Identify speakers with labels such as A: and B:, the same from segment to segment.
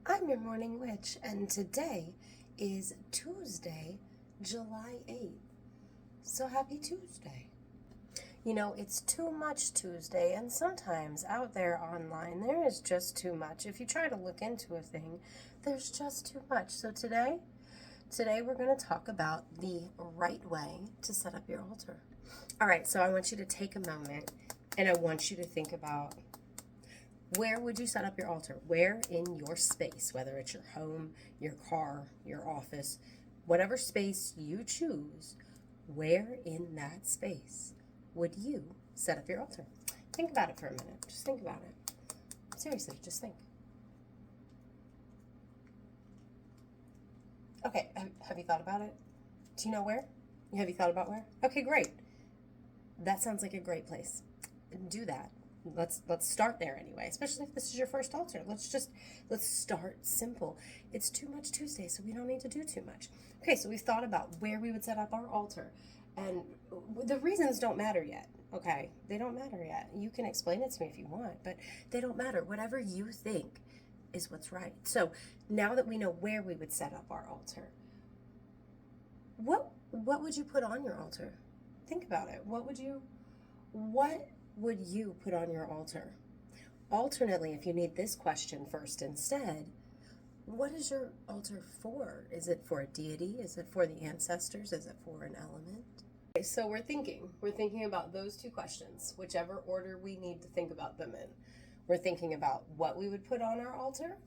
A: I'm your morning witch, and today is Tuesday, July 8th. So happy Tuesday. You know, it's too much Tuesday, and sometimes out there online, there is just too much. If you try to look into a thing, there's just too much. So today we're going to talk about the right way to set up your altar. All right, so I want you to take a moment, and I want you to think about, where would you set up your altar? Where in your space, whether it's your home, your car, your office, whatever space you choose, where in that space would you set up your altar? Think about it for a minute. Just think about it. Seriously, just think. Okay, have you thought about it? Do you know where? Have you thought about where? Okay, great. That sounds like a great place. Do that. Let's start there anyway, especially if this is your first altar. Let's start simple. It's too much Tuesday, so we don't need to do too much. Okay, so we've thought about where we would set up our altar, and the reasons don't matter yet. Okay, they don't matter yet. You can explain it to me if you want, but they don't matter. Whatever you think is what's right. So now that we know where we would set up our altar, what would you put on your altar? Think about it. What would you put on your altar? Alternately, if you need this question first instead, what is your altar for? Is it for a deity? Is it for the ancestors? Is it for an element? Okay, so we're thinking about those two questions, whichever order we need to think about them in. We're thinking about what we would put on our altar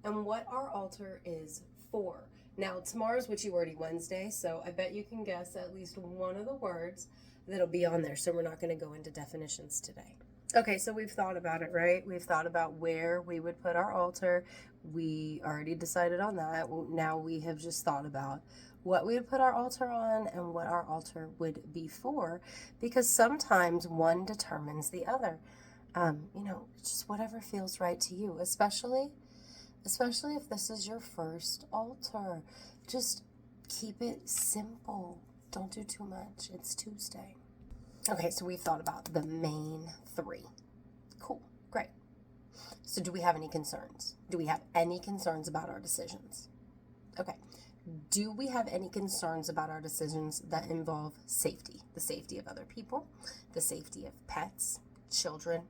A: and what our altar is for. Now, tomorrow's Witchy Wordy Wednesday, so I bet you can guess at least one of the words that'll be on there, so we're not going to go into definitions today. Okay, so we've thought about it, right? We've thought about where we would put our altar. We already decided on that. Now we have just thought about what we would put our altar on and what our altar would be for, because sometimes one determines the other. Just whatever feels right to you, especially if this is your first altar. Just keep it simple. Don't do too much. It's Tuesday. Okay, so we've thought about the main three. Cool, great. So do we have any concerns? Do we have any concerns about our decisions? Okay. Do we have any concerns about our decisions that involve safety? The safety of other people, the safety of pets, children,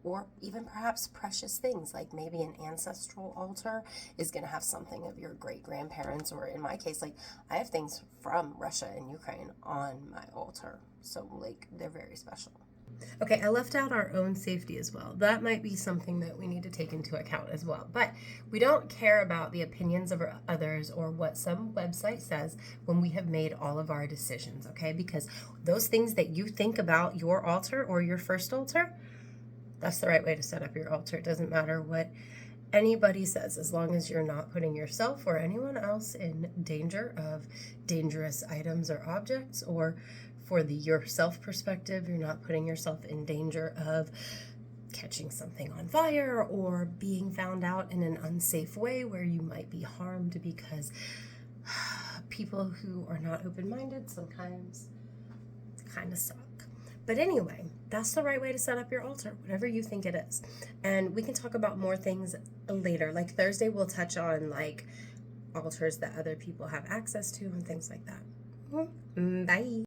A: or even perhaps precious things, like maybe an ancestral altar is going to have something of your great-grandparents, or in my case, like I have things from Russia and Ukraine on my altar, so like they're very special. Okay, I left out our own safety as well. That might be something that we need to take into account as well. But we don't care about the opinions of others or what some website says when we have made all of our decisions, okay? Because those things that you think about your altar or your first altar, that's the right way to set up your altar. It doesn't matter what anybody says, as long as you're not putting yourself or anyone else in danger of dangerous items or objects, or for the yourself perspective, you're not putting yourself in danger of catching something on fire or being found out in an unsafe way where you might be harmed, because people who are not open-minded sometimes kind of suck. But anyway, that's the right way to set up your altar, whatever you think it is. And we can talk about more things later. Like Thursday, we'll touch on like altars that other people have access to and things like that. Bye.